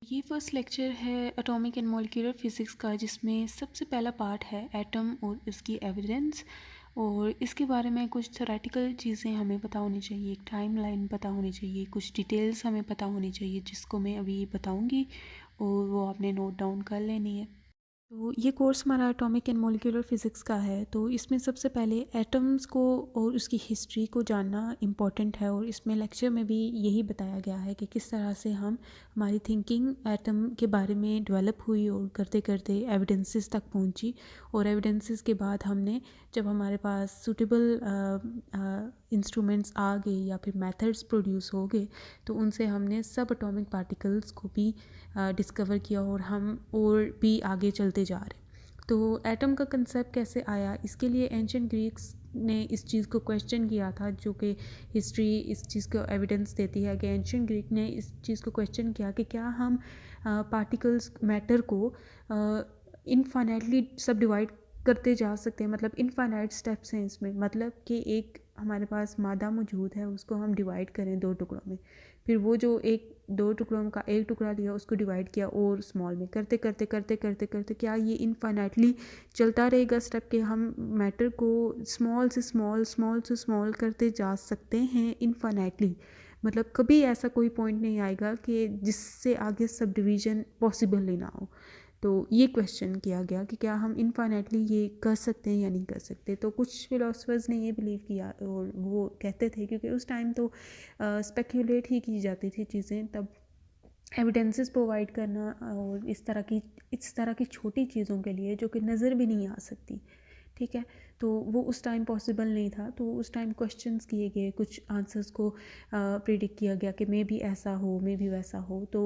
ये first lecture है atomic and molecular physics का, जिसमें सबसे पहला पार्ट है एटम और इसकी एविडेंस। और इसके बारे में कुछ थ्योरेटिकल चीज़ें हमें पता होनी चाहिए, एक टाइमलाइन पता होनी चाहिए, कुछ डिटेल्स हमें पता होनी चाहिए जिसको मैं अभी बताऊंगी और वो आपने नोट डाउन कर लेनी है। तो ये कोर्स हमारा एटॉमिक एंड मॉलिक्यूलर फिज़िक्स का है। तो इसमें सबसे पहले एटम्स को और उसकी हिस्ट्री को जानना इम्पॉर्टेंट है, और इसमें लेक्चर में भी यही बताया गया है कि किस तरह से हमारी थिंकिंग एटम के बारे में डेवलप हुई और करते करते एविडेंसेस तक पहुंची। और एविडेंसेस के बाद हमने, जब हमारे पास सूटेबल इंस्ट्रूमेंट्स आ गए या फिर मेथड्स प्रोड्यूस हो गए, तो उनसे हमने सब एटॉमिक पार्टिकल्स को भी डिस्कवर किया और हम और भी आगे चलते जा रहे। तो एटम का कंसेप्ट कैसे आया, इसके लिए एंशियंट ग्रीक्स ने इस चीज़ को क्वेश्चन किया था, जो कि हिस्ट्री इस चीज़ को एविडेंस देती है कि एंशियंट ग्रीक ने इस चीज़ को क्वेश्चन किया कि क्या हम पार्टिकल्स मैटर को इनफाइनाइटली सब डिवाइड करते जा सकते हैं। मतलब इनफाइनाइट स्टेप्स हैं इसमें, मतलब कि एक हमारे पास मादा मौजूद है, उसको हम डिवाइड करें दो टुकड़ों में, फिर वो जो एक दो टुकड़ों का एक टुकड़ा लिया उसको डिवाइड किया और स्मॉल में, करते करते करते करते करते क्या ये इनफाइनाइटली चलता रहेगा स्टेप के हम मैटर को स्मॉल से स्मॉल स्मॉल से स्मॉल करते जा सकते हैं इनफाइनाइटली। मतलब कभी ऐसा कोई पॉइंट नहीं आएगा कि जिससे आगे सब डिवीज़न पॉसिबल ही ना हो। तो ये क्वेश्चन किया गया कि क्या हम इनफाइनाइटली ये कर सकते हैं या नहीं कर सकते। तो कुछ फिलोसफर्स ने ये बिलीव किया, और वो कहते थे, क्योंकि उस टाइम तो स्पेक्यूलेट ही की जाती थी चीज़ें, तब एविडेंसेस प्रोवाइड करना और इस तरह की छोटी चीज़ों के लिए जो कि नज़र भी नहीं आ सकती, ठीक है, तो वो उस टाइम पॉसिबल नहीं था। तो उस टाइम क्वेश्चंस किए गए, कुछ आंसर्स को प्रिडिक्ट किया गया कि मे भी ऐसा हो, मे भी वैसा हो। तो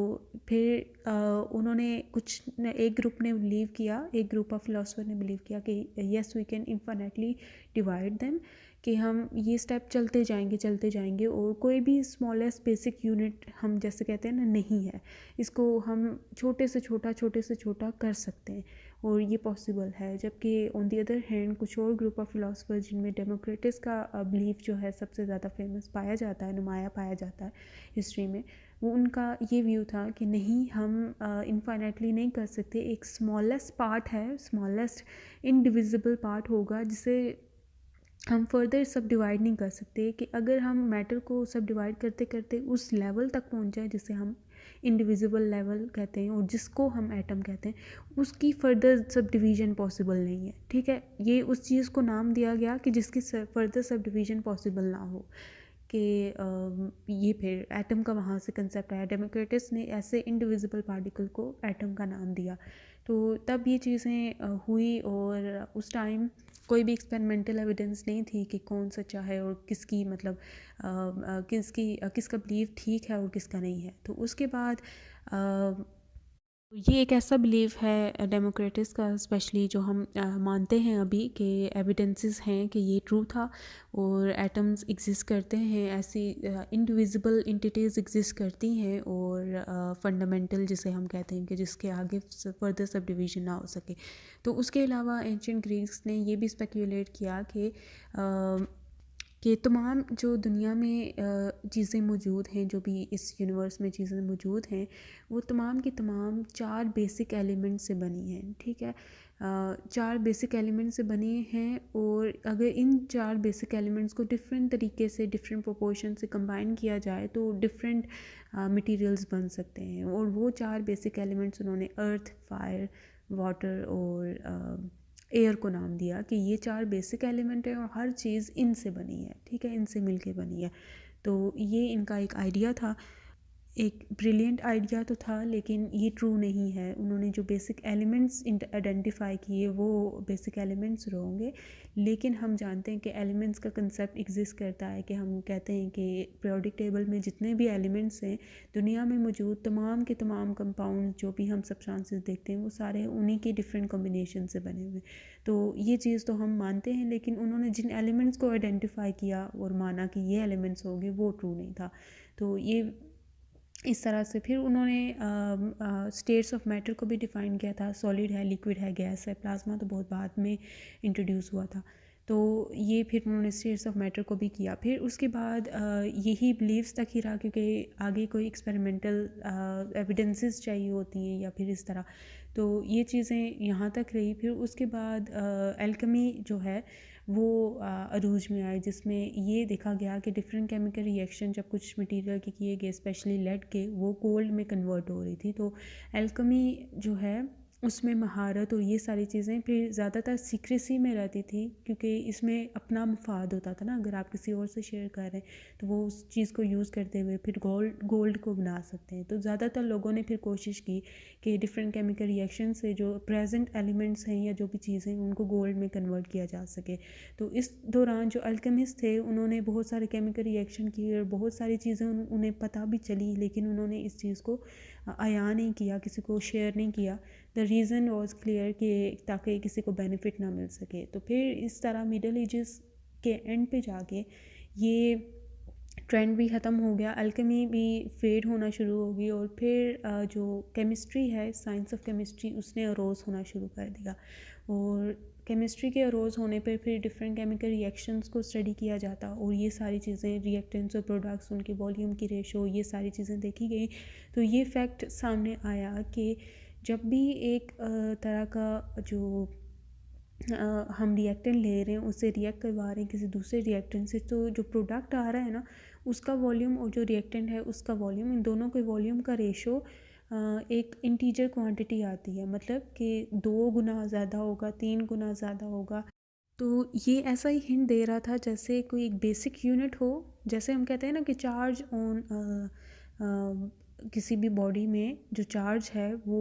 फिर उन्होंने एक ग्रुप ने बिलीव किया, एक ग्रुप ऑफ फिलोसफर ने बिलीव किया कि yes we can infinitely divide them, कि हम ये स्टेप चलते जाएंगे और कोई भी स्मॉलेस्ट बेसिक यूनिट हम जैसे कहते हैं ना नहीं है, इसको हम छोटे से छोटा कर सकते हैं और ये पॉसिबल है। जबकि ऑन दी अदर हैंड कुछ और ग्रुप ऑफ फिलोसफर, जिनमें डेमोक्रेटिस का बिलीफ जो है सबसे ज़्यादा फेमस पाया जाता है, नुमाया पाया जाता है हिस्ट्री में, वो उनका ये व्यू था कि नहीं, हम इनफाइनाइटली नहीं कर सकते, एक स्मॉलेस्ट पार्ट है, स्मॉलेस्ट इनडिविजिबल पार्ट होगा जिसे हम फर्दर सब डिवाइड नहीं कर सकते। कि अगर हम मैटर को सब डिवाइड करते करते उस लेवल तक पहुंच जाए जिसे हम इंडिविजिबल लेवल कहते हैं और जिसको हम एटम कहते हैं, उसकी फर्दर सब डिवीज़न पॉसिबल नहीं है, ठीक है। ये उस चीज़ को नाम दिया गया कि जिसकी फर्दर सब डिवीज़न पॉसिबल ना हो, कि ये फिर एटम का वहाँ से कंसेप्ट आया। डेमोक्रेटिस ने ऐसे इंडिविजिबल पार्टिकल को एटम का नाम दिया। तो तब ये चीज़ें हुई, और उस टाइम कोई भी एक्सपेरिमेंटल एविडेंस नहीं थी कि कौन सच्चा है और किसकी, मतलब किसका बिलीव ठीक है और किसका नहीं है। तो उसके बाद ये एक ऐसा बिलीव है डेमोक्रेटिस का, स्पेशली जो हम मानते हैं अभी, कि एविडेंसेस हैं कि ये ट्रू था और एटम्स एग्जिस्ट करते हैं, ऐसी इंडिविजिबल इंटिटीज़ एग्जिस्ट करती हैं, और फंडामेंटल जिसे हम कहते हैं कि जिसके आगे फर्दर सब डिवीज़न ना हो सके। तो उसके अलावा एंशियंट ग्रीक्स ने ये भी स्पेक्यूलेट किया कि तमाम जो दुनिया में चीज़ें मौजूद हैं, जो भी इस यूनिवर्स में चीज़ें मौजूद हैं, वो तमाम की तमाम चार बेसिक एलिमेंट से बनी हैं, ठीक है। चार बेसिक एलिमेंट से बने हैं, और अगर इन चार बेसिक एलिमेंट्स को डिफरेंट तरीके से, डिफरेंट प्रोपोर्शन से कंबाइन किया जाए तो डिफरेंट मटेरियल्स बन सकते हैं। और वो चार बेसिक एलिमेंट्स उन्होंने अर्थ, फायर, वाटर और एयर को नाम दिया, कि ये चार बेसिक एलिमेंट है और हर चीज़ इनसे बनी है, ठीक है, इनसे मिलके बनी है। तो ये इनका एक आइडिया था, एक ब्रिलियंट आइडिया तो था, लेकिन ये ट्रू नहीं है। उन्होंने जो बेसिक एलिमेंट्स आइडेंटिफाई किए वो बेसिक एलिमेंट्स होंगे, लेकिन हम जानते हैं कि एलिमेंट्स का कंसेप्ट एग्जिस्ट करता है, कि हम कहते हैं कि पीरियोडिक टेबल में जितने भी एलिमेंट्स हैं दुनिया में मौजूद, तमाम के तमाम कंपाउंड जो भी हम सब्सटेंसेस देखते हैं, वो सारे उन्हीं के डिफरेंट कॉम्बिनेशन से बने हुए। तो ये चीज़ तो हम मानते हैं, लेकिन उन्होंने जिन एलिमेंट्स को आइडेंटिफाई किया और माना कि ये एलिमेंट्स होंगे, वो ट्रू नहीं था। तो ये इस तरह से फिर उन्होंने स्टेट्स ऑफ मैटर को भी डिफ़ाइन किया था, सॉलिड है, लिक्विड है, गैस है, प्लाज्मा तो बहुत बाद में इंट्रोड्यूस हुआ था। तो ये फिर उन्होंने स्टेट्स ऑफ मैटर को भी किया। फिर उसके बाद यही बिलीव्स तक ही रहा, क्योंकि आगे कोई एक्सपेरिमेंटल एविडेंसेस चाहिए होती हैं या फिर इस तरह, तो ये चीज़ें यहाँ तक रही। फिर उसके बाद एल्केमी जो है वो अरूज में आए, जिसमें ये देखा गया कि डिफरेंट केमिकल रिएक्शन जब कुछ मटेरियल के किए गए, स्पेशली लेड के, वो गोल्ड में कन्वर्ट हो रही थी। तो एल्केमी जो है उसमें महारत और ये सारी चीज़ें फिर ज़्यादातर सीक्रेसी में रहती थी, क्योंकि इसमें अपना मुफाद होता था ना। अगर आप किसी और से शेयर कर रहे हैं तो वो उस चीज़ को यूज़ करते हुए फिर गोल्ड को बना सकते हैं। तो ज़्यादातर लोगों ने फिर कोशिश की कि डिफरेंट केमिकल रिएक्शन से जो प्रेजेंट एलिमेंट्स हैं या जो भी चीज़ें हैं उनको गोल्ड में कन्वर्ट किया जा सके। तो इस दौरान जो अल्केमिस्ट थे उन्होंने बहुत सारे केमिकल रिएक्शन किए और बहुत सारी चीज़ें उन्हें पता भी चली, लेकिन उन्होंने इस चीज़ को आया नहीं किया, किसी को शेयर नहीं किया। द रीज़न वॉज क्लियर कि ताकि किसी को बेनिफिट ना मिल सके। तो फिर इस तरह मिडल एजेस के एंड पे जाके ये ट्रेंड भी ख़त्म हो गया, अल्केमी भी फेड होना शुरू हो गई, और फिर जो केमिस्ट्री है, साइंस ऑफ केमिस्ट्री, उसने अरोज़ होना शुरू कर दिया। और केमिस्ट्री के अरोज़ होने पर फिर डिफरेंट केमिकल रिएक्शंस को स्टडी किया जाता, और ये सारी चीज़ें, रिएक्टेंट्स और प्रोडक्ट्स, उनके वॉल्यूम की रेशो, ये सारी चीज़ें देखी गई। तो ये फैक्ट सामने आया कि जब भी एक तरह का जो हम रिएक्टेंट ले रहे हैं, उससे रिएक्ट करवा रहे हैं किसी दूसरे रिएक्टेंट से, तो जो प्रोडक्ट आ रहा है ना, उसका वॉल्यूम और जो रिएक्टेंट है उसका वॉल्यूम, इन दोनों के वॉल्यूम का रेशो एक इंटीजर क्वांटिटी आती है, मतलब कि 2 गुना ज़्यादा होगा, 3 गुना ज़्यादा होगा। तो ये ऐसा ही हिंट दे रहा था जैसे कोई एक बेसिक यूनिट हो। जैसे हम कहते हैं ना कि चार्ज ऑन किसी भी बॉडी में जो चार्ज है वो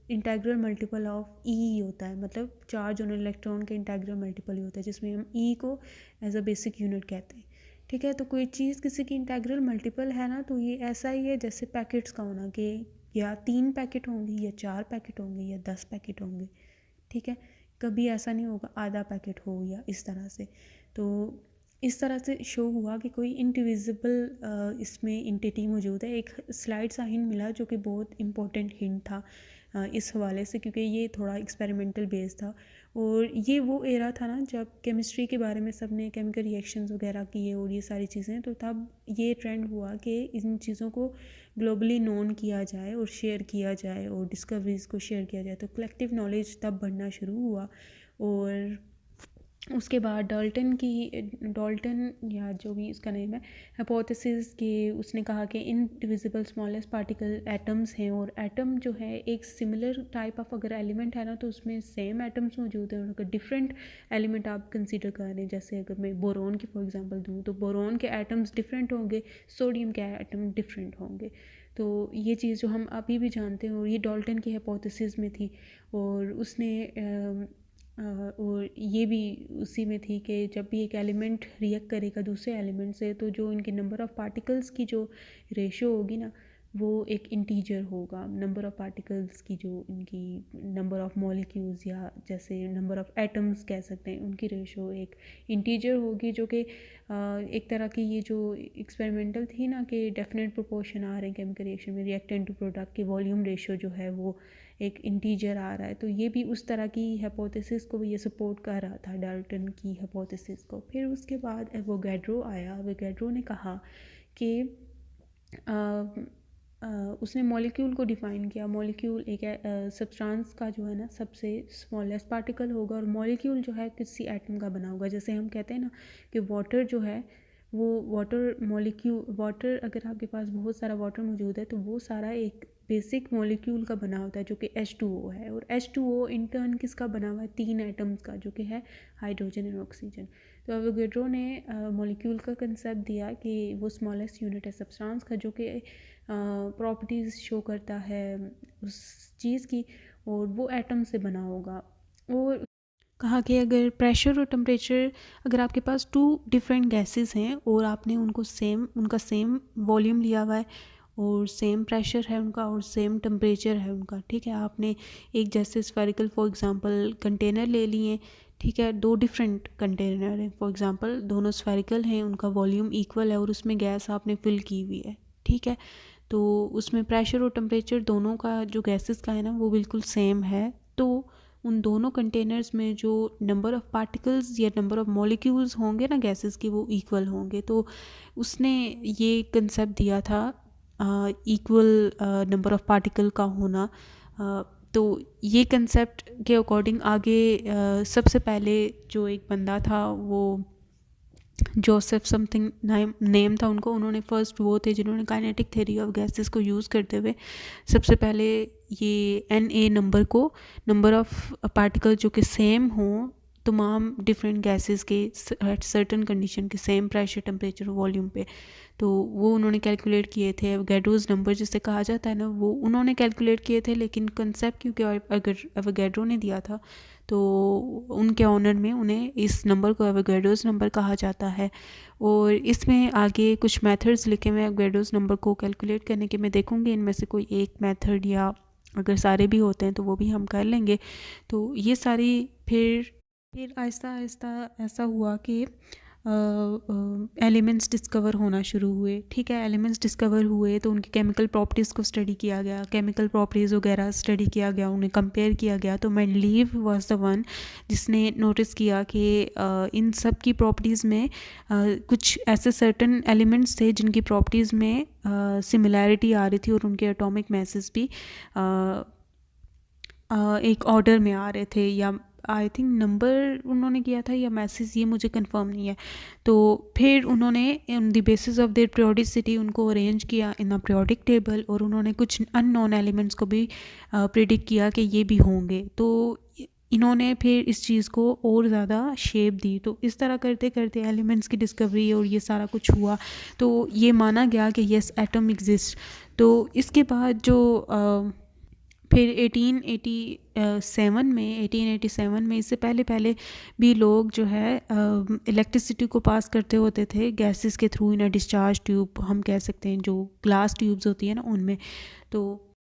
इंटेग्रल मल्टीपल ऑफ ई होता है, मतलब चार्ज ऑन इलेक्ट्रॉन के इंटेग्रल मल्टीपल ही होता है, जिसमें हम ई को एज अ बेसिक यूनिट कहते हैं। ठीक है, तो कोई चीज़ किसी की इंटेग्रल मल्टीपल है ना, तो ये ऐसा ही है जैसे पैकेट्स का होना, कि या 3 पैकेट होंगे या 4 पैकेट होंगे या 10 पैकेट होंगे। ठीक है, कभी ऐसा नहीं होगा आधा पैकेट हो या इस तरह से। तो इस तरह से शो हुआ कि कोई इंडिविजिबल इसमें इंटिटी मौजूद है। एक स्लाइड सा हिंट मिला जो कि बहुत इम्पोर्टेंट हिंट था इस हवाले से, क्योंकि ये थोड़ा एक्सपेरिमेंटल बेस था, और ये वो एरा था ना जब केमिस्ट्री के बारे में सब ने केमिकल रिएक्शंस वगैरह किए और ये सारी चीज़ें, तो तब ये ट्रेंड हुआ कि इन चीज़ों को ग्लोबली नोन किया जाए और शेयर किया जाए और डिस्कवरीज़ को शेयर किया जाए। तो कलेक्टिव नॉलेज तब बढ़ना शुरू हुआ। और उसके बाद डाल्टन या जो भी इसका नेम है, हाइपोथेसिस के, उसने कहा कि इनडिविजिबल स्मॉलेस्ट पार्टिकल एटम्स हैं, और एटम जो है एक सिमिलर टाइप ऑफ अगर एलिमेंट है ना, तो उसमें सेम एटम्स मौजूद हैं, और अगर डिफरेंट एलिमेंट आप कंसीडर कर रहे हैं, जैसे अगर मैं बोरोन की फॉर एग्जांपल दूँ, तो बोरोन के एटम्स डिफरेंट होंगे, सोडियम के एटम डिफरेंट होंगे। तो ये चीज़ जो हम अभी भी जानते हैं, और ये डाल्टन की हाइपोथेसिस में थी, और उसने और ये भी उसी में थी कि जब भी एक एलिमेंट रिएक्ट करेगा दूसरे एलिमेंट से, तो जो इनकी नंबर ऑफ़ पार्टिकल्स की जो रेशो होगी ना, वो एक इंटीजर होगा। नंबर ऑफ़ पार्टिकल्स की जो इनकी नंबर ऑफ़ मॉलिक्यूल्स या जैसे नंबर ऑफ़ एटम्स कह सकते हैं, उनकी रेशो एक इंटीजर होगी, जो कि एक तरह की ये जो एक्सपेरिमेंटल थी ना कि डेफिनेट प्रोपोर्शन आ रहे हैं केमिकल रिएक्शन में, रिएक्टेंट टू प्रोडक्ट की वॉल्यूम रेशो जो है वो एक इंटीजर आ रहा है। तो ये भी उस तरह की हाइपोथेसिस को भी ये सपोर्ट कर रहा था, डाल्टन की हाइपोथेसिस को। फिर उसके बाद एवोगैड्रो आया। एवोगैड्रो ने कहा कि उसने मॉलिक्यूल को डिफ़ाइन किया। मॉलिक्यूल एक सब्सटेंस का जो है ना सबसे स्मॉलेस्ट पार्टिकल होगा, और मॉलिक्यूल जो है किसी एटम का बना होगा। जैसे हम कहते हैं ना कि वाटर जो है वो वाटर मॉलिक्यूल, वाटर अगर आपके पास बहुत सारा वाटर मौजूद है तो वो सारा एक बेसिक मॉलिक्यूल का बना होता है जो कि H2O है, और H2O इन टर्न किसका बना हुआ है, 3 एटम्स का, जो कि है हाइड्रोजन और ऑक्सीजन। तो एवोगैड्रो ने मॉलिक्यूल का कंसेप्ट दिया कि वो स्मॉलेस्ट यूनिट है सब्सटेंस का, जो कि प्रॉपर्टीज़ शो करता है उस चीज़ की, और वो एटम से बना होगा। और कहा कि अगर प्रेशर और टेम्परेचर, अगर आपके पास 2 डिफरेंट गैसेस हैं और आपने उनका सेम वॉल्यूम लिया हुआ है और सेम प्रेशर है उनका और सेम टेम्परेचर है उनका, ठीक है, आपने एक जैसे स्फेरिकल फॉर एग्जांपल कंटेनर ले लिए, ठीक है, 2 डिफरेंट कंटेनर हैं फॉर एग्जांपल, दोनों स्फेरिकल हैं, उनका वॉल्यूम इक्वल है और उसमें गैस आपने फिल की हुई है, ठीक है, तो उसमें प्रेशर और टेम्परेचर दोनों का जो गैसेस का है ना वो बिल्कुल सेम है। तो उन दोनों कंटेनर्स में जो नंबर ऑफ़ पार्टिकल्स या नंबर ऑफ़ मॉलिक्यूल्स होंगे ना गैसेस के, वो इक्वल होंगे। तो उसने ये कंसेप्ट दिया था इक्वल नंबर ऑफ़ पार्टिकल का होना। तो ये कंसेप्ट के अकॉर्डिंग आगे सबसे पहले जो एक बंदा था, वो जोसेफ समथिंग नेम था उनको, उन्होंने फर्स्ट वो थे जिन्होंने काइनेटिक थ्योरी ऑफ गैसेस को यूज़ करते हुए सबसे पहले ये Na नंबर को, नंबर ऑफ़ पार्टिकल जो कि सेम हों तमाम डिफरेंट गैसेस के एट सर्टन कंडीशन के, सेम प्रेशर, टेम्परेचर, वॉल्यूम पे, तो वो उन्होंने कैलकुलेट किए थे। एवोगैड्रोस नंबर जिसे कहा जाता है ना, वो उन्होंने कैलकुलेट किए थे। लेकिन कंसेप्ट क्योंकि अगर एवोगैड्रो ने दिया था तो उनके ऑनर में उन्हें इस नंबर को एवोगैड्रोस नंबर कहा जाता है। और इसमें आगे कुछ मेथड्स लिखे हुए हैं एवोगैड्रोस नंबर को कैलकुलेट करने के। मैं देखूंगी इनमें से कोई एक मेथड, या अगर सारे भी होते हैं तो वो भी हम कर लेंगे। तो ये सारी फिर आहिस्ता आहिस्ता ऐसा हुआ कि एलिमेंट्स डिस्कवर होना शुरू हुए। ठीक है, एलिमेंट्स डिस्कवर हुए तो उनकी केमिकल प्रॉपर्टीज़ को स्टडी किया गया, केमिकल प्रॉपर्टीज़ वगैरह स्टडी किया गया, उन्हें कंपेयर किया गया। तो मेंडलीव वाज द वन जिसने नोटिस किया कि इन सब की प्रॉपर्टीज़ में कुछ ऐसे सर्टन एलिमेंट्स थे जिनकी प्रॉपर्टीज़ में सिमिलैरिटी आ रही थी, और उनके एटॉमिक मैसेस भी एक ऑर्डर में आ रहे थे, या आई थिंक नंबर उन्होंने किया था या मैसेज, ये मुझे कंफर्म नहीं है। तो फिर उन्होंने in the basis of their periodicity उनको अरेंज किया इन अ पीरियोडिक टेबल, और उन्होंने कुछ अननोन एलिमेंट्स को भी प्रिडिक्ट किया कि ये भी होंगे। तो इन्होंने फिर इस चीज़ को और ज़्यादा शेप दी। तो इस तरह करते करते एलिमेंट्स की डिस्कवरी और ये सारा कुछ हुआ। तो ये माना गया कि यस, एटम एग्जिस्ट। तो इसके बाद जो फिर 1887 में, इससे पहले भी लोग जो है इलेक्ट्रिसिटी को पास करते होते थे गैसेस के through in a discharge tube, हम कह सकते हैं जो ग्लास ट्यूब्स होती है ना उनमें। तो